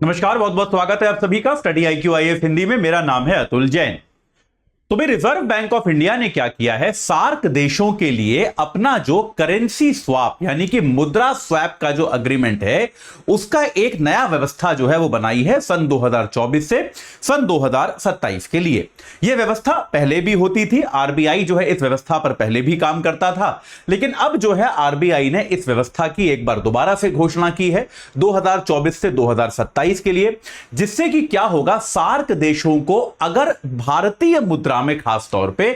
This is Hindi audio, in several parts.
नमस्कार, बहुत बहुत स्वागत है आप सभी का स्टडी IQ IAS हिंदी में। मेरा नाम है अतुल जैन। तो भाई रिजर्व बैंक ऑफ इंडिया ने क्या किया है, सार्क देशों के लिए अपना जो करेंसी स्वैप यानी कि मुद्रा स्वैप का जो अग्रीमेंट है उसका एक नया व्यवस्था जो है वो बनाई है सन 2024 से सन 2027 के लिए। यह व्यवस्था पहले भी होती थी, आरबीआई जो है इस व्यवस्था पर पहले भी काम करता था, लेकिन अब जो है आरबीआई ने इस व्यवस्था की एक बार दोबारा से घोषणा की है 2024 से 2027 के लिए, जिससे कि क्या होगा, सार्क देशों को अगर भारतीय मुद्रा में खास तौर पे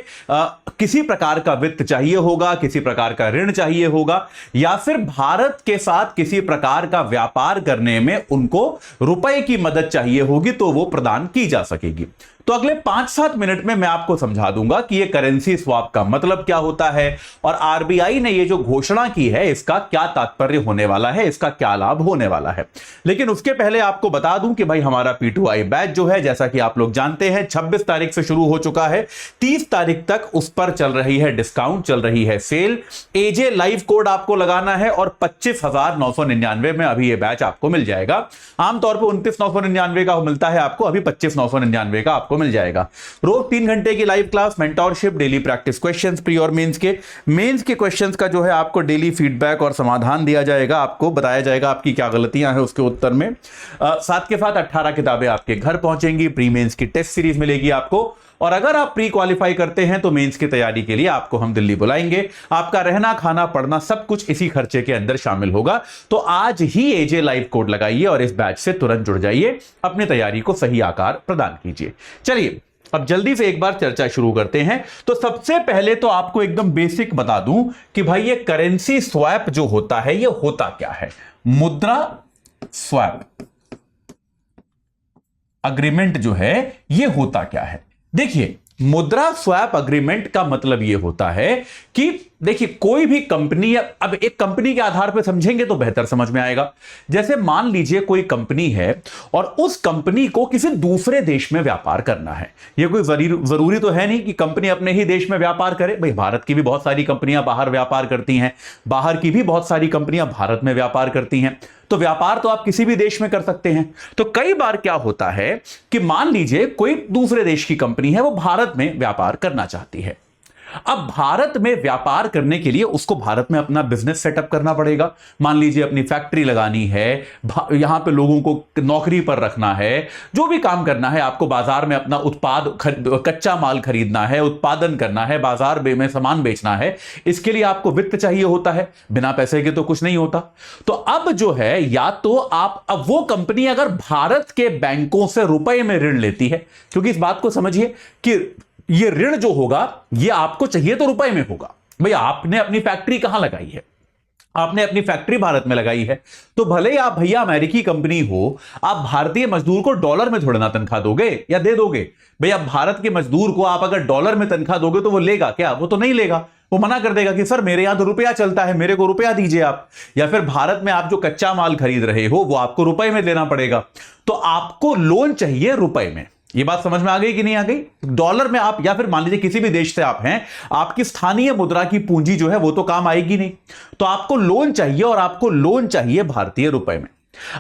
किसी प्रकार का वित्त चाहिए होगा, किसी प्रकार का ऋण चाहिए होगा, या फिर भारत के साथ किसी प्रकार का व्यापार करने में उनको रुपए की मदद चाहिए होगी तो वो प्रदान की जा सकेगी। तो अगले 5-7 मिनट में मैं आपको समझा दूंगा कि ये करेंसी स्वैप का मतलब क्या होता है और आरबीआई ने ये जो घोषणा की है इसका क्या तात्पर्य होने वाला है, इसका क्या लाभ होने वाला है। लेकिन उसके पहले आपको बता दूं कि भाई हमारा P2I बैच जो है, जैसा कि आप लोग जानते हैं, 26 तारीख से शुरू हो चुका है। 30 तारीख तक उस पर चल रही है डिस्काउंट, चल रही है सेल। एजे लाइव कोड आपको लगाना है और 25,999 में अभी ये बैच आपको मिल जाएगा। आमतौर पर 29,999 का मिलता है आपको, अभी 25,999 का आपको मिल जाएगा। रोज 3 घंटे की live class, mentorship, daily practice questions, pre और मेंस के क्वेश्चंस का जो है आपको डेली फीडबैक और समाधान दिया जाएगा। आपको बताया जाएगा आपकी क्या गलतियां हैं उसके उत्तर में। साथ के साथ 18 किताबें आपके घर पहुंचेंगी। प्री मेंस की टेस्ट सीरीज मिलेगी आपको, और अगर आप प्री क्वालिफाई करते हैं तो मेंस की तैयारी के लिए आपको हम दिल्ली बुलाएंगे। आपका रहना, खाना, पढ़ना सब कुछ इसी खर्चे के अंदर शामिल होगा। तो आज ही एजे लाइव कोड लगाइए और इस बैच से तुरंत जुड़ जाइए, अपनी तैयारी को सही आकार प्रदान कीजिए। चलिए अब जल्दी से एक बार चर्चा शुरू करते हैं। तो सबसे पहले तो आपको एकदम बेसिक बता दूं कि भाई ये करेंसी स्वैप जो होता है ये होता क्या है। मुद्रा स्वैप अग्रीमेंट जो है ये होता क्या है। देखिए, मुद्रा स्वैप अग्रीमेंट का मतलब यह होता है कि देखिए कोई भी कंपनी, अब एक कंपनी के आधार पर समझेंगे तो बेहतर समझ में आएगा। जैसे मान लीजिए कोई कंपनी है और उस कंपनी को किसी दूसरे देश में व्यापार करना है। यह कोई जरूरी तो है नहीं कि कंपनी अपने ही देश में व्यापार करे। भाई भारत की भी बहुत सारी कंपनियां बाहर व्यापार करती हैं, बाहर की भी बहुत सारी कंपनियां भारत में व्यापार करती हैं। तो व्यापार तो आप किसी भी देश में कर सकते हैं। तो कई बार क्या होता है कि मान लीजिए कोई दूसरे देश की कंपनी है, वो भारत में व्यापार करना चाहती है। अब भारत में व्यापार करने के लिए उसको भारत में अपना बिजनेस सेटअप करना पड़ेगा। मान लीजिए अपनी फैक्ट्री लगानी है, यहां पे लोगों को नौकरी पर रखना है, जो भी काम करना है, आपको बाजार में अपना कच्चा माल खरीदना है, उत्पादन करना है, बाजार में सामान बेचना है। इसके लिए आपको वित्त चाहिए होता है, बिना पैसे के तो कुछ नहीं होता। तो अब जो है, या तो अब वो कंपनी अगर भारत के बैंकों से रुपए में ऋण लेती है, क्योंकि इस बात को समझिए कि ये ऋण जो होगा ये आपको चाहिए तो रुपए में होगा। भाई आपने अपनी फैक्ट्री कहां लगाई है, आपने अपनी फैक्ट्री भारत में लगाई है, तो भले ही आप भैया अमेरिकी कंपनी हो, आप भारतीय मजदूर को डॉलर में थोड़ा ना तनख्वाह दोगे या दे दोगे। भैया भारत के मजदूर को आप अगर डॉलर में तनख्वाह दोगे तो वो लेगा क्या? वो तो नहीं लेगा। वो मना कर देगा कि सर मेरे यहां तो रुपया चलता है, मेरे को रुपया दीजिए आप। या फिर भारत में आप जो कच्चा माल खरीद रहे हो वो आपको रुपए में देना पड़ेगा। तो आपको लोन चाहिए रुपए में। ये बात समझ में आ गई कि नहीं आ गई? डॉलर में आप, या फिर मान लीजिए किसी भी देश से आप हैं, आपकी स्थानीय मुद्रा की पूंजी जो है वो तो काम आएगी नहीं, तो आपको लोन चाहिए, और आपको लोन चाहिए भारतीय रुपए में।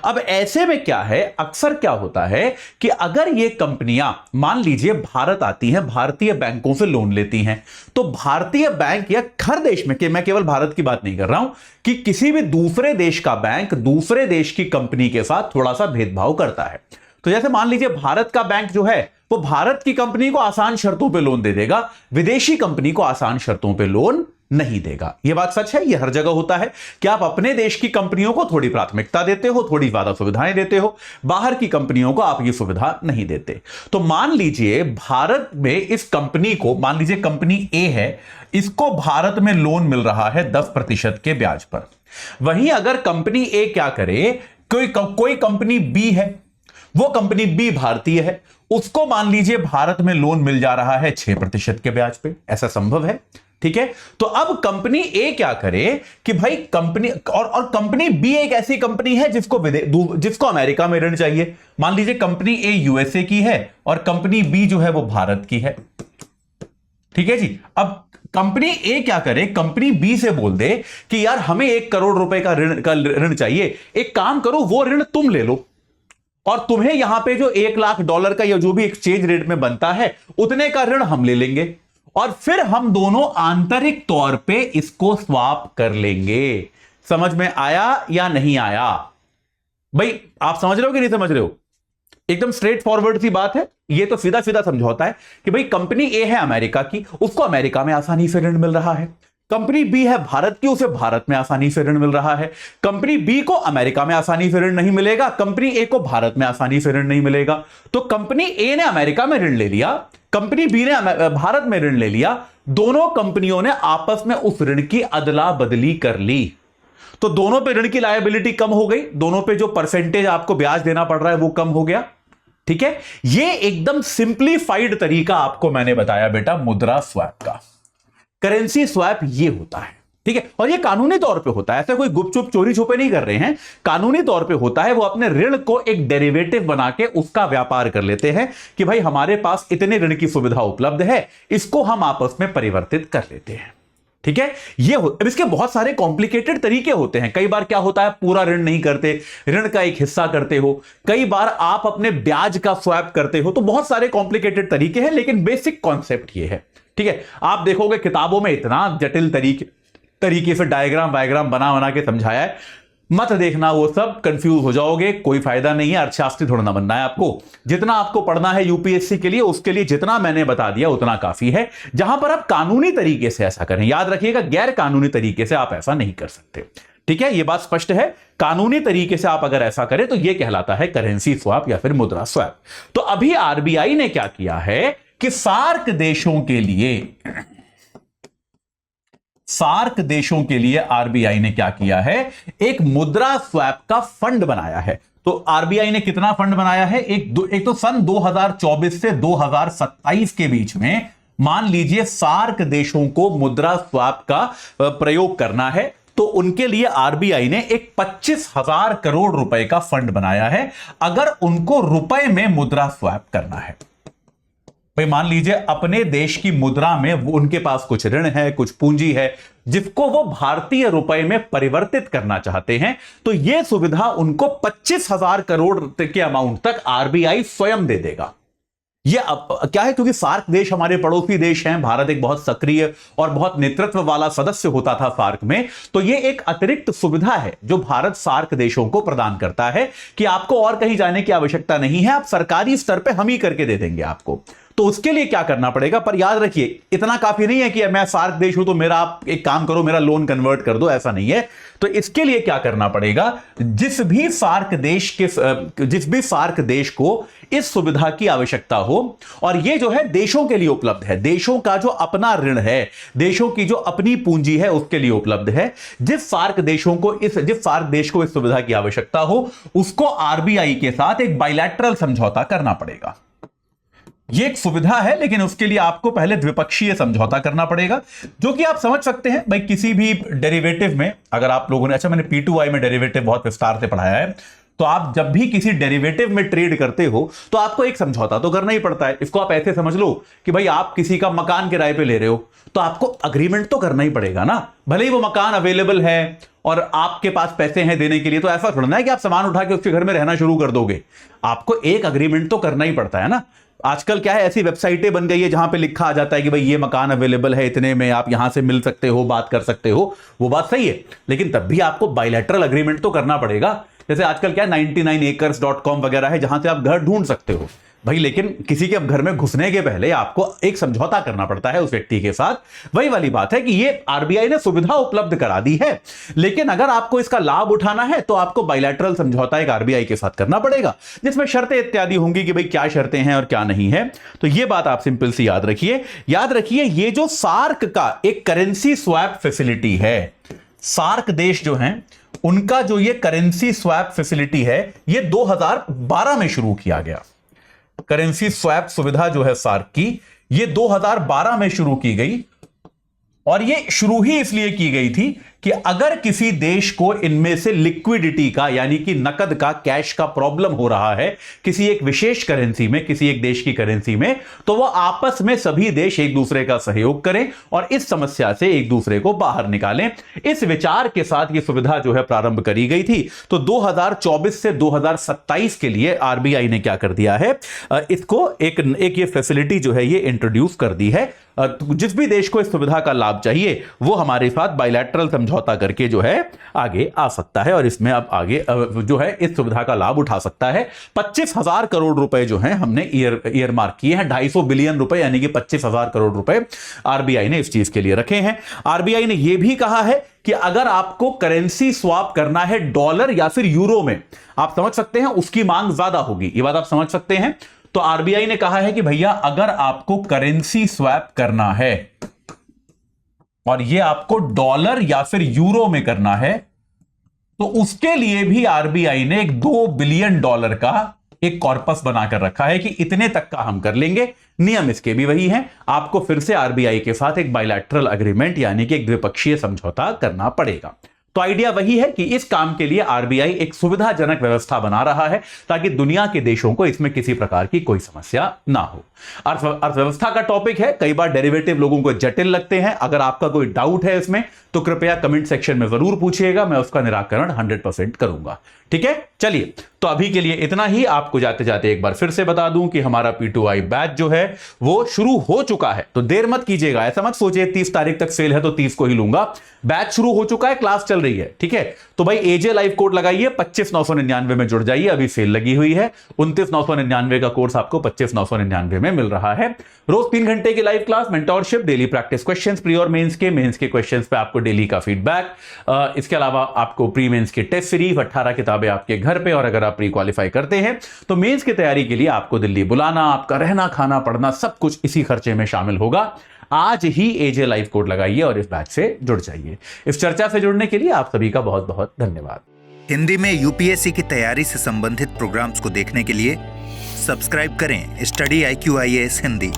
अब ऐसे में क्या है, अक्सर क्या होता है कि अगर ये कंपनियां मान लीजिए भारत आती हैं, भारतीय बैंकों से लोन लेती हैं, तो भारतीय बैंक या हर देश में, कि मैं केवल भारत की बात नहीं कर रहा हूं, कि किसी भी दूसरे देश का बैंक दूसरे देश की कंपनी के साथ थोड़ा सा भेदभाव करता है। तो जैसे मान लीजिए भारत का बैंक जो है वो भारत की कंपनी को आसान शर्तों पे लोन दे देगा, विदेशी कंपनी को आसान शर्तों पे लोन नहीं देगा। यह बात सच है, यह हर जगह होता है कि आप अपने देश की कंपनियों को थोड़ी प्राथमिकता देते हो, थोड़ी ज्यादा सुविधाएं देते हो, बाहर की कंपनियों को आप ये सुविधा नहीं देते। तो मान लीजिए भारत में इस कंपनी को, मान लीजिए कंपनी ए है, इसको भारत में लोन मिल रहा है 10% के ब्याज पर। वहीं अगर कंपनी ए क्या करे, कोई कंपनी बी है, वो कंपनी बी भारतीय है, उसको मान लीजिए भारत में लोन मिल जा रहा है 6% के ब्याज पे। ऐसा संभव है, ठीक है। तो अब कंपनी ए क्या करे कि भाई कंपनी और कंपनी बी एक ऐसी कंपनी है जिसको अमेरिका में ऋण चाहिए। मान लीजिए कंपनी ए यूएसए की है और कंपनी बी जो है वो भारत की है, ठीक है जी। अब कंपनी ए क्या करे, कंपनी बी से बोल दे कि यार हमें 1 करोड़ रुपए का ऋण चाहिए, एक काम करो वो ऋण तुम ले लो। और तुम्हें यहां पे जो $1,00,000 का या जो भी एक्सचेंज रेट में बनता है उतने का ऋण हम ले लेंगे और फिर हम दोनों आंतरिक तौर पे इसको स्वैप कर लेंगे। समझ में आया या नहीं आया भाई? आप समझ रहे हो कि नहीं समझ रहे हो? एकदम स्ट्रेट फॉरवर्ड सी बात है। ये तो सीधा सीधा समझौता है कि भाई कंपनी ए है अमेरिका की, उसको अमेरिका में आसानी से ऋण मिल रहा है। कंपनी बी है भारत की, उसे भारत में आसानी से ऋण मिल रहा है। कंपनी बी को अमेरिका में आसानी से ऋण नहीं मिलेगा, कंपनी ए को भारत में आसानी से ऋण नहीं मिलेगा। तो कंपनी ए ने अमेरिका में ऋण ले लिया, कंपनी बी ने भारत में ऋण ले लिया, दोनों कंपनियों ने आपस में उस ऋण की अदला बदली कर ली। तो दोनों पे ऋण की लायबिलिटी कम हो गई, दोनों पे जो परसेंटेज आपको ब्याज देना पड़ रहा है वो कम हो गया। ठीक है, ये एकदम सिंप्लीफाइड तरीका आपको मैंने बताया बेटा मुद्रा स्वैप का। करेंसी स्वैप ये होता है। ठीक है, और ये कानूनी तौर पे होता है, ऐसा कोई गुपचुप चोरी छुपे नहीं कर रहे हैं, कानूनी तौर पे होता है। वो अपने ऋण को एक डेरिवेटिव बना के उसका व्यापार कर लेते हैं कि भाई हमारे पास इतने ऋण की सुविधा उपलब्ध है, इसको हम आपस में परिवर्तित कर लेते हैं। ठीक है, अब इसके बहुत सारे कॉम्प्लिकेटेड तरीके होते हैं। कई बार क्या होता है, पूरा ऋण नहीं करते, ऋण का एक हिस्सा करते हो, कई बार आप अपने ब्याज का स्वैप करते हो, तो बहुत सारे कॉम्प्लिकेटेड तरीके हैं, लेकिन बेसिक कॉन्सेप्ट ये है। ठीक है, आप देखोगे किताबों में इतना जटिल तरीके से डायग्राम वायग्राम बना के समझाया है, मत देखना, वो सब कंफ्यूज हो जाओगे, कोई फायदा नहीं है। अर्थशास्त्री थोड़ा ना बनना है आपको। जितना आपको पढ़ना है यूपीएससी के लिए, उसके लिए जितना मैंने बता दिया उतना काफी है। जहां पर आप कानूनी तरीके से ऐसा करें, याद रखिएगा गैर कानूनी तरीके से आप ऐसा नहीं कर सकते। ठीक है, ये बात स्पष्ट है। कानूनी तरीके से आप अगर ऐसा करें तो यह कहलाता है करेंसी स्वैप या फिर मुद्रा स्वैप। तो अभी आरबीआई ने क्या किया है कि सार्क देशों के लिए आरबीआई ने क्या किया है, एक मुद्रा स्वैप का फंड बनाया है। तो आरबीआई ने कितना फंड बनाया है, एक तो सन 2024 से 2027 के बीच में मान लीजिए सार्क देशों को मुद्रा स्वैप का प्रयोग करना है, तो उनके लिए आरबीआई ने एक 25,000 करोड़ रुपए का फंड बनाया है अगर उनको रुपए में मुद्रा स्वैप करना है। भाई मान लीजिए अपने देश की मुद्रा में उनके पास कुछ ऋण है, कुछ पूंजी है, जिसको वो भारतीय रुपए में परिवर्तित करना चाहते हैं, तो यह सुविधा उनको 25,000 करोड़ के अमाउंट तक आरबीआई स्वयं दे देगा। ये क्या है, क्योंकि सार्क देश हमारे पड़ोसी देश हैं, भारत एक बहुत सक्रिय और बहुत नेतृत्व वाला सदस्य होता था सार्क में, तो ये एक अतिरिक्त सुविधा है जो भारत सार्क देशों को प्रदान करता है कि आपको और कहीं जाने की आवश्यकता नहीं है, आप सरकारी स्तर पे हम ही करके दे देंगे आपको। तो उसके लिए क्या करना पड़ेगा, पर याद रखिए इतना काफी नहीं है कि मैं सार्क देश हूं तो मेरा आप एक काम करो, मेरा लोन कन्वर्ट कर दो, ऐसा नहीं है। तो इसके लिए क्या करना पड़ेगा, जिस भी सार्क देश को इस सुविधा की आवश्यकता हो, और ये जो है देशों के लिए उपलब्ध है, देशों का जो अपना ऋण है, देशों की जो अपनी पूंजी है उसके लिए उपलब्ध है। जिस सार्क देश को इस सुविधा की आवश्यकता हो, उसको आरबीआई के साथ एक बायलैटरल समझौता करना पड़ेगा। ये एक सुविधा है, लेकिन उसके लिए आपको पहले द्विपक्षीय समझौता करना पड़ेगा, जो कि आप समझ सकते हैं भाई किसी भी डेरिवेटिव में। अगर आप लोगों ने, अच्छा मैंने P2I में डेरिवेटिव बहुत विस्तार से पढ़ाया है, तो आप जब भी किसी डेरिवेटिव में ट्रेड करते हो तो आपको एक समझौता तो करना ही पड़ता है। इसको आप ऐसे समझ लो कि भाई आप किसी का मकान किराए पे ले रहे हो, तो आपको अग्रीमेंट तो करना ही पड़ेगा ना, भले ही वो मकान अवेलेबल है और आपके पास पैसे हैं देने के लिए। तो ऐसा थोड़ा ना है कि आप सामान उठा के उसके घर में रहना शुरू कर दोगे, आपको एक अग्रीमेंट तो करना ही पड़ता है ना। आजकल क्या है, ऐसी वेबसाइटें बन गई है जहां पे लिखा आ जाता है कि भाई ये मकान अवेलेबल है इतने में, आप यहां से मिल सकते हो, बात कर सकते हो, वो बात सही है, लेकिन तब भी आपको बायलैटरल अग्रीमेंट तो करना पड़ेगा। जैसे आजकल क्या 99acres.com वगैरह है जहां से आप घर ढूंढ सकते हो भाई, लेकिन किसी के घर में घुसने के पहले आपको एक समझौता करना पड़ता है उस व्यक्ति के साथ। वही वाली बात है कि ये आरबीआई ने सुविधा उपलब्ध करा दी है, लेकिन अगर आपको इसका लाभ उठाना है तो आपको बायलैटरल समझौता एक आरबीआई के साथ करना पड़ेगा, जिसमें शर्तें इत्यादि होंगी कि भाई क्या शर्तें हैं और क्या नहीं है। तो ये बात आप सिंपल सी याद रखिए। ये जो सार्क का एक करेंसी स्वैप फैसिलिटी है, सार्क देश जो हैं उनका जो ये करेंसी स्वैप फैसिलिटी है, ये 2012 में शुरू किया गया। करेंसी स्वैप सुविधा जो है सार्क की, ये 2012 में शुरू की गई, और ये शुरू ही इसलिए की गई थी कि अगर किसी देश को इनमें से लिक्विडिटी का यानी कि नकद का, कैश का प्रॉब्लम हो रहा है किसी एक विशेष करेंसी में, किसी एक देश की करेंसी में, तो वह आपस में सभी देश एक दूसरे का सहयोग करें और इस समस्या से एक दूसरे को बाहर निकालें। इस विचार के साथ यह सुविधा जो है प्रारंभ करी गई थी। तो 2024 से 2027 के लिए आरबीआई ने क्या कर दिया है, इसको एक ये फैसिलिटी जो है ये इंट्रोड्यूस कर दी है। जिस भी देश को इस सुविधा का लाभ चाहिए वो हमारे साथ बायलैटरल समझौता करके जो है आगे आ सकता है और इसमें अब आगे जो है इस सुविधा का लाभ उठा सकता है। 25,000 करोड़ रुपए जो हैं हमने ईयर मार्क किए हैं, 250 बिलियन रुपए यानी कि 25,000 करोड़ रुपए आरबीआई ने इस चीज के लिए रखे हैं। आरबीआई ने यह भी कहा है कि अगर आपको करेंसी स्वैप करना है डॉलर या फिर यूरो में, आप समझ सकते हैं उसकी मांग ज्यादा होगी, ये बात आप समझ सकते हैं। तो आरबीआई ने कहा है कि भैया अगर आपको करेंसी स्वैप करना है और ये आपको डॉलर या फिर यूरो में करना है, तो उसके लिए भी आरबीआई ने एक $2 बिलियन का एक कॉर्पस बनाकर रखा है कि इतने तक का हम कर लेंगे। नियम इसके भी वही हैं, आपको फिर से आरबीआई के साथ एक बायलैटरल एग्रीमेंट यानी कि एक द्विपक्षीय समझौता करना पड़ेगा। तो आइडिया वही है कि इस काम के लिए आरबीआई एक सुविधाजनक व्यवस्था बना रहा है ताकि दुनिया के देशों को इसमें किसी प्रकार की कोई समस्या ना हो। अर्थव्यवस्था का टॉपिक है, कई बार डेरिवेटिव लोगों को जटिल लगते हैं। अगर आपका कोई डाउट है इसमें तो कृपया कमेंट सेक्शन में जरूर पूछिएगा, मैं उसका निराकरण 100% करूंगा। ठीक है, चलिए तो अभी के लिए इतना ही। आपको जाते जाते एक बार फिर से बता दूं कि हमारा P2I बैच जो है वो शुरू हो चुका है, तो देर मत कीजिएगा। ऐसा मत सोचिए 30 तारीख तक सेल है तो 30 को ही लूंगा। बैच शुरू हो चुका है, क्लास चल रही है। ठीक है, तो भाई एजे लाइव कोड लगाइए, 25,999 में जुड़ जाइए, अभी सेल लगी हुई है। 29,999 का कोर्स आपको 25,999 में मिल रहा है। रोज 3 घंटे की live class, mentorship, daily practice questions, pre और मेंस के क्वेश्चंस पे आपको डेली का फीडबैक। इसके अलावा आपको प्री मेंस की टेस्ट सीरीज, 18 किताबें आपके घर पे, और अगर आप प्री क्वालिफाई करते हैं तो मेंस की तैयारी के लिए आपको दिल्ली बुलाना, आपका रहना, खाना, पढ़ना सब कुछ इसी खर्चे में शामिल होगा। आज ही एजे लाइव कोड लगाइए और इस बैच से जुड़ जाइए। इस चर्चा से जुड़ने के लिए आप सभी का बहुत बहुत धन्यवाद। हिंदी में यूपीएससी की तैयारी से संबंधित प्रोग्राम्स को देखने के लिए सब्सक्राइब करें स्टडी IQ IAS हिंदी।